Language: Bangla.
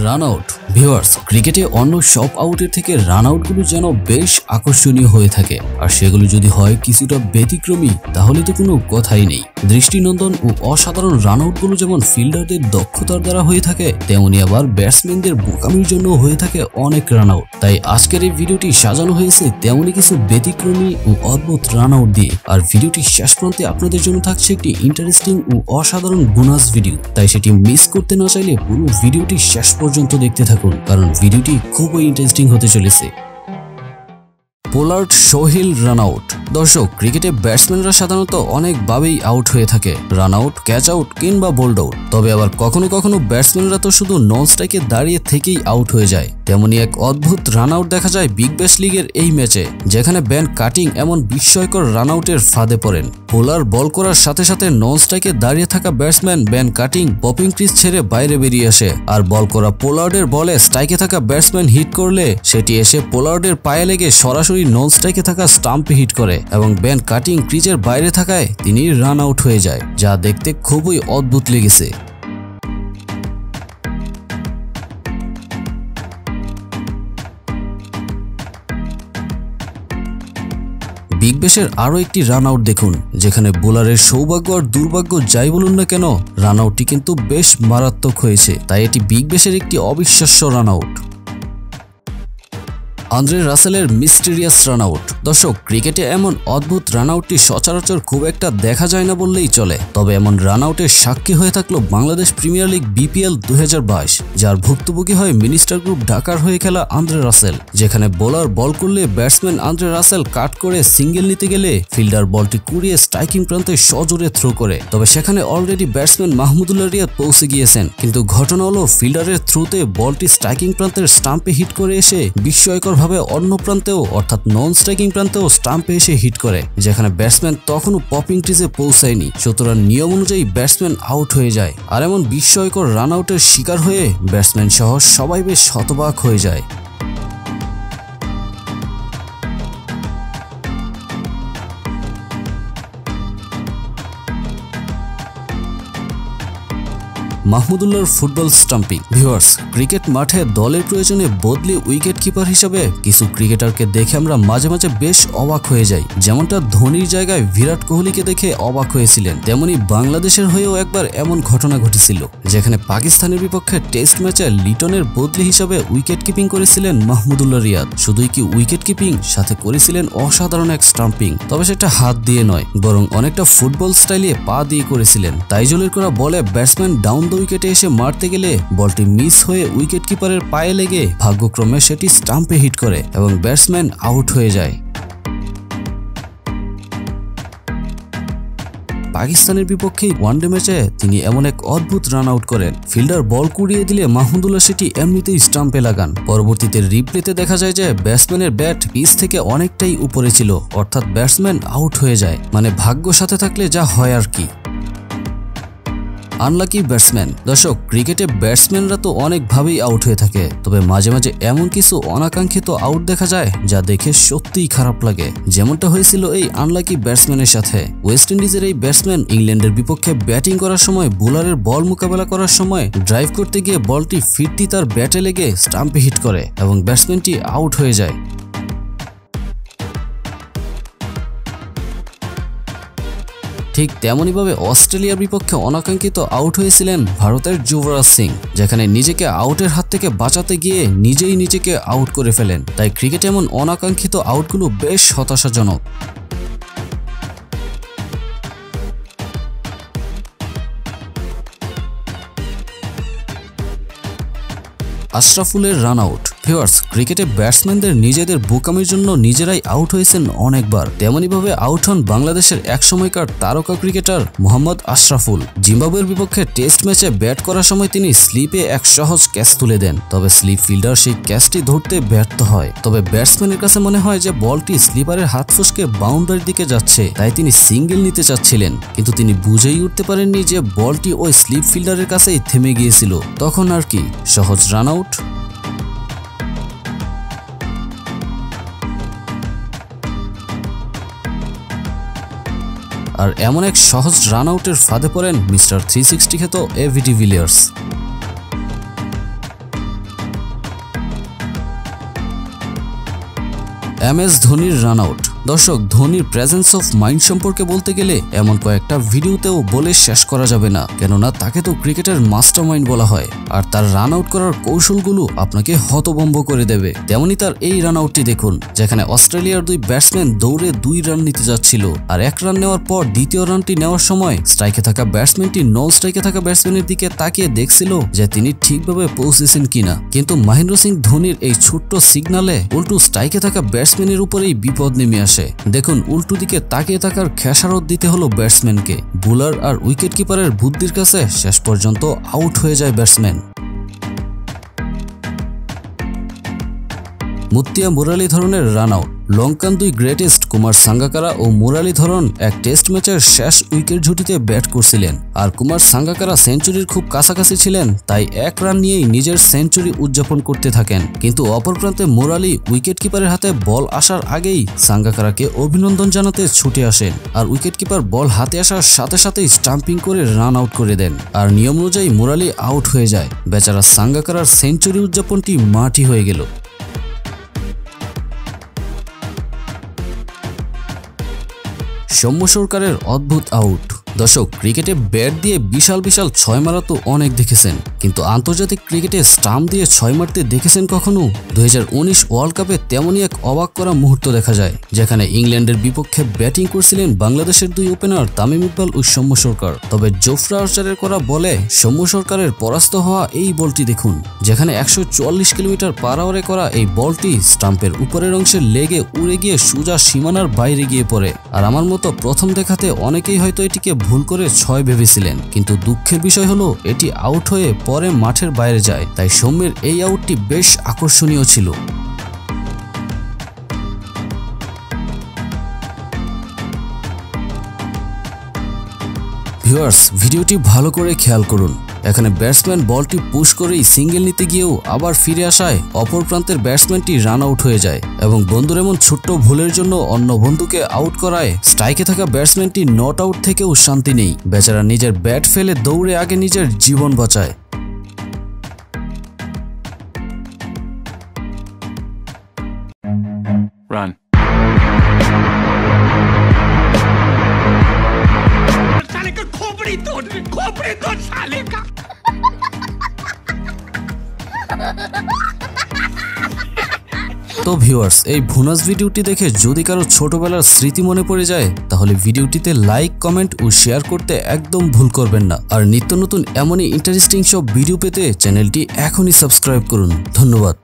রান আউট ভিউয়ার্স, ক্রিকেটে অন্য সব আউটের থেকে রান আউটগুলো যেন বেশ আকর্ষণীয় হয়ে থাকে, আর সেগুলো যদি হয় কিছুটা ব্যতিক্রমী তাহলে তো কোনো কথাই নেই। দৃষ্টিনন্দন ও অসাধারণ রান আউটগুলো যেমন ফিল্ডারদের দক্ষতার দ্বারা হয়ে থাকে, তেমনি আবার ব্যাটসম্যানদের বোকামির জন্য হয়ে থাকে অনেক রান আউট। তাই আজকের এই ভিডিওটি সাজানো হয়েছে তেমনি কিছু ব্যতিক্রমী ও অদ্ভুত রান আউট দিয়ে। আর ভিডিওটি শেষ প্রান্তে আপনাদের জন্য থাকছে একটি ইন্টারেস্টিং ও অসাধারণ বোনাস ভিডিও, তাই সেটি মিস করতে না চাইলে পুরো ভিডিওটি শেষ পর্যন্ত দেখতে থাকুন, কারণ ভিডিওটি খুবই ইন্টারেস্টিং হতে চলেছে। Pollard Sohel run out. দর্শক, ক্রিকেটে ব্যাটসম্যানরা সাধারণত অনেকভাবেই আউট হয়ে থাকে, রান আউট, ক্যাচ আউট কিংবা বোল্ড আউট। তবে আবার কখনো কখনো ব্যাটসম্যানরা তো শুধু নন স্ট্রাইকে দাঁড়িয়ে থেকেই আউট হয়ে যায়। তেমনি এক অদ্ভুত রান আউট দেখা যায় বিগ ব্যাশ লিগের এই ম্যাচে, যেখানে ব্যান কাটিং এমন বিস্ময়কর রান আউটের ফাঁদে পড়েন। বোলার বল করার সাথে সাথে নন স্ট্রাইকে দাঁড়িয়ে থাকা ব্যাটসম্যান ব্যান কাটিং পপিং ক্রিজ ছেড়ে বাইরে বেরিয়ে আসে, আর বল করা পোলার্ডের বলে স্ট্রাইকে থাকা ব্যাটসম্যান হিট করলে সেটি এসে পোলার্ডের পায়ে লেগে সরাসরি নন স্ট্রাইকে থাকা স্টাম্পে হিট করে এবং ব্যান কাটিং ক্রিজের বাইরে থাকায় তিনি রান আউট হয়ে যায়, যা দেখতে খুবই অদ্ভুত লেগেছে। বিগ ব্যাশের আরও একটি রান আউট দেখুন, যেখানে বোলারের সৌভাগ্য আর দুর্ভাগ্য যাই বলুন না কেন, রান আউটটি কিন্তু বেশ মারাত্মক হয়েছে, তাই এটি বিগ ব্যাশের একটি অবিশ্বাস্য রান আউট। আন্দ্রে রাসেলের মিস্টেরিয়াস রান আউট। দর্শক, ক্রিকেটে এমন অদ্ভুত রান আউটটি সচরাচর খুব একটা দেখা যায় না বললেই চলে। তবে এমন রান আউটের সাক্ষী হয়ে থাকলো বাংলাদেশ প্রিমিয়ার লিগ BPL 2022, যার ভুক্তভোগী হয় মিনিস্টার গ্রুপ ঢাকার হয়ে খেলা আন্দ্রে রাসেল, যেখানে বোলার বল করলে ব্যাটসম্যান আন্দ্রে রাসেল কাট করে সিঙ্গেল নিতে গেলে ফিল্ডার বলটি কুড়িয়ে স্ট্রাইকিং প্রান্তে সজোরে থ্রো করে। তবে সেখানে অলরেডি ব্যাটসম্যান মাহমুদুল্লাহ রিয়াদ পৌঁছে গিয়েছেন, কিন্তু ঘটনা হলো ফিল্ডারের থ্রুতে বলটি স্ট্রাইকিং প্রান্তের স্টাম্পে হিট করে এসে বিস্ময়কর ভাবে অন্য প্রান্তেও অর্থাৎ নন স্ট্রাইকিং প্রান্তেও স্টাম্পে এসে হিট করে, যেখানে ব্যাটসম্যান তখনও পপিং ক্রিজে পৌঁছায়নি। সুতরাং নিয়ম অনুযায়ী ব্যাটসম্যান আউট হয়ে যায়, আর এমন বিস্ময়কর রান আউটের শিকার হয়ে ব্যাটসম্যান সহ সবাই বেশ হতবাক হয়ে যায়। মাহমুদুল্লাহর ফুটবল স্টাম্পিং। ভিউয়ার্স, ক্রিকেট মাঠে দলের প্রয়োজনে বদলি উইকেট কিপার হিসেবে কিছু ক্রিকেটারকে দেখে আমরা মাঝে মাঝে বেশ অবাক হয়ে যাই। যেমনটা ধোনির জায়গায় বিরাট কোহলিকে দেখে অবাক হয়েছিলেন, তেমনি বাংলাদেশের হয়েও একবার এমন ঘটনা ঘটেছিল, যেখানে পাকিস্তানের বিপক্ষে টেস্ট ম্যাচে লিটনের বদলি হিসাবে উইকেট কিপিং করেছিলেন মাহমুদুল্লাহ রিয়াদ। শুধুই কি উইকেট কিপিং, সাথে করেছিলেন অসাধারণ এক স্টাম্পিং। তবে সেটা হাত দিয়ে নয়, বরং অনেকটা ফুটবল স্টাইলে পা দিয়ে করেছিলেন। তাইজুলের করা বলে ব্যাটসম্যান ডাউন উইকেটে এসে মারতে গেলে বলটি মিস হয়ে উইকেট কিপারের পায়ে লেগে ভাগ্যক্রমে সেটি স্টাম্পে হিট করে এবং ব্যাটসম্যান আউট হয়ে যায়। পাকিস্তানের বিপক্ষে ওয়ানডে ম্যাচে তিনি এমন এক অদ্ভুত রান আউট করেন, ফিল্ডার বল কুড়িয়ে দিলে মাহমুদুল্লাহ সেটি এমনিতেই স্টাম্পে লাগান। পরবর্তীতে রিপ্লেতে দেখা যায় যে ব্যাটসম্যানের ব্যাট পিচ থেকে অনেকটাই উপরে ছিল, অর্থাৎ ব্যাটসম্যান আউট হয়ে যায়। মানে ভাগ্য সাথে থাকলে যা হয় আর কি। Unlucky batsman. দর্শক, ক্রিকেটে ব্যাটসম্যানরা তো অনেকভাবেই আউট হয়ে থাকে, তবে মাঝে মাঝে এমন কিছু অনাকাঙ্ক্ষিত আউট দেখা যায় যা দেখে সত্যিই খারাপ লাগে। যেমনটা হয়েছিল এই আনলাকি ব্যাটসম্যানের সাথে। ওয়েস্ট ইন্ডিজের এই ব্যাটসম্যান ইংল্যান্ডের বিপক্ষে ব্যাটিং করার সময় বোলারের বল মোকাবেলা করার সময় ড্রাইভ করতে গিয়ে বলটি ফিরতি তার ব্যাটে লেগে স্টাম্পে হিট করে এবং ব্যাটসম্যানটি আউট হয়ে যায়। ঠিক তেমনইভাবে অস্ট্রেলিয়ার বিপক্ষে অনাকাঙ্ক্ষিত আউট হয়েছিলেন ভারতের যুবরাজ সিং, যেখানে নিজেকে আউটের হাত থেকে বাঁচাতে গিয়ে নিজেই নিজেকে আউট করে ফেলেন। তাই ক্রিকেটে এমন অনাকাঙ্ক্ষিত আউটগুলো বেশ হতাশাজনক। আশরাফুলের রান আউট। ভিউয়ার্স, ক্রিকেটে ব্যাটসম্যানদের নিজেদের বোকামির জন্য নিজেরাই আউট হয়েছেন অনেকবার। তেমনিভাবে আউট হন বাংলাদেশের একসময়কার তারকা ক্রিকেটার মোহাম্মদ আশরাফুল। জিম্বাবুয়ের বিপক্ষে টেস্ট ম্যাচে ব্যাট করার সময় তিনি স্লিপে এক সহজ ক্যাচ তুলে দেন, তবে স্লিপ ফিল্ডার সেই ক্যাচটি ধরতে ব্যর্থ হয়। তবে ব্যাটসম্যানের কাছে মনে হয় যে বলটি স্লিপারের হাত ফসকে বাউন্ডারির দিকে যাচ্ছে, তাই তিনি সিঙ্গেল নিতে চাচ্ছিলেন, কিন্তু তিনি বুঝেই উঠতে পারেননি যে বলটি ওই স্লিপ ফিল্ডারের কাছেই থেমে গিয়েছিল। তখন আর কি, সহজ রান আউট। আর এমন এক সহজ রান আউটের ফাঁদে পড়েন মিস্টার 360 খ্যাত এভি ডিভিলিয়ার্স। MS ধোনির রান আউট। দর্শক, ধোনির প্রেজেন্স অফ মাইন্ড সম্পর্কে বলতে গেলে এমন কয়েকটা ভিডিওতেও বলে শেষ করা যাবে না, কেননা তাকে তো ক্রিকেটের মাস্টার মাইন্ড বলা হয়। আর তার রান আউট করার কৌশলগুলো আপনাকে হতভম্ব করে দেবে। তেমনি তার এই রান আউটটি দেখুন, যেখানে অস্ট্রেলিয়ার 2 ব্যাটসম্যান দৌড়ে 2 রান নিতে যাচ্ছিল, আর 1 রান নেওয়ার পর দ্বিতীয় রানটি নেওয়ার সময় স্ট্রাইকে থাকা ব্যাটসম্যানটি নন স্ট্রাইকে থাকা ব্যাটসম্যানের দিকে তাকিয়ে দেখছিল যে তিনি ঠিকভাবে পৌঁছেছেন কিনা। কিন্তু মহেন্দ্র সিং ধোনির এই ছোট্ট সিগনালে উল্টো স্ট্রাইকে থাকা ব্যাটসম্যানের উপরেই বিপদ নেমে আসে। দেখুন, উল্টো দিকে তাকিয়ে থাকার খেসারত দিতে হলো ব্যাটসম্যানকে। বোলার আর উইকেট কিপারের বুদ্ধির কাছে শেষ পর্যন্ত আউট হয়ে যায় ব্যাটসম্যান। মুত্তিয়া মুরালীধরনের run out. Lankan 2 greatest Kumar Sangakkara ও মুরালীধরন এক টেস্ট ম্যাচের শেষ উইকেট ঝুঁটিতে ব্যাট করছিলেন, আর কুমার সাঙ্গাকারা সেঞ্চুরির খুব কাছাকাছি ছিলেন, তাই 1 রান নিয়েই নিজের সেঞ্চুরি উদযাপন করতে থাকেন। কিন্তু অপর প্রান্তে মুরালী উইকেট কিপারের হাতে বল আসার আগেই সাঙ্গাকারাকে অভিনন্দন জানাতে ছুটে আসেন, আর উইকেট কিপার বল হাতে আসার সাথে সাথেই স্টাম্পিং করে রান আউট করে দেন, আর নিয়ম অনুযায়ী মুরালী আউট হয়ে যায়। বেচারা সাঙ্গাকারার সেঞ্চুরি উদযাপনটি মাটি হয়ে গেল। সৌম্য সরকারের অদ্ভুত আউট। দর্শক, ক্রিকেটে ব্যাট দিয়ে বিশাল বিশাল 6 মারা তো অনেক দেখেছেন, কিন্তু আন্তর্জাতিক ক্রিকেটে স্টাম্প দিয়ে 6 মারতে দেখেছেন কখনো? 2019 ওয়ার্ল্ড কাপে তেমনই এক অবাক করা মুহূর্ত দেখা যায়, যেখানে ইংল্যান্ডের বিপক্ষে ব্যাটিং করছিলেন বাংলাদেশের 2 ওপেনার তামিম ইকবাল ও সৌম্য সরকার। তবে জোফরা আর্চারের করা বলে সৌম্য সরকারের পরাস্ত হওয়া এই বলটি দেখুন, যেখানে 140 কিলোমিটার পার আওয়ারে করা এই বলটি স্টাম্পের উপরের অংশে লেগে উড়ে গিয়ে সোজা সীমানার বাইরে গিয়ে পড়ে। আর আমার মতো প্রথম দেখাতে অনেকেই হয়তো এটিকে ভুল করে 6 ভেবেছিলেন, কিন্তু দুঃখের বিষয় হলো এটি আউট হয়ে পরে মাঠের বাইরে যায়। তাই সৌম্যের এই আউটটি বেশ আকর্ষণীয় ছিল। ভিউয়ার্স, ভিডিওটি ভালো করে খেয়াল করুন। এখানে ব্যাটসম্যান বলটি পুশ করেই সিঙ্গেল নিতে গিয়েও আবার ফিরে আসায় অপর প্রান্তের ব্যাটসম্যানটি রান আউট হয়ে যায়, এবং বন্ধুর এমন ছোট্ট ভুলের জন্য অন্য বন্ধুকে আউট করায় স্ট্রাইকে থাকা ব্যাটসম্যানটি নট আউট থেকেও শান্তি নেই। বেচারা নিজের ব্যাট ফেলে দৌড়ে আগে নিজের জীবন বাঁচায়। Run. साले का खोपड़ी तोड़ साले का। তো ভিউয়ার্স, এই ভুনাস ভিডিওটি দেখে যদি কারো ছোটবেলার স্মৃতি মনে পড়ে যায়, তাহলে ভিডিওটিতে লাইক, কমেন্ট ও শেয়ার করতে একদম ভুল করবেন না। আর নিত্য নতুন এমনই ইন্টারেস্টিং সব ভিডিও পেতে চ্যানেলটি এখনই সাবস্ক্রাইব করুন। ধন্যবাদ।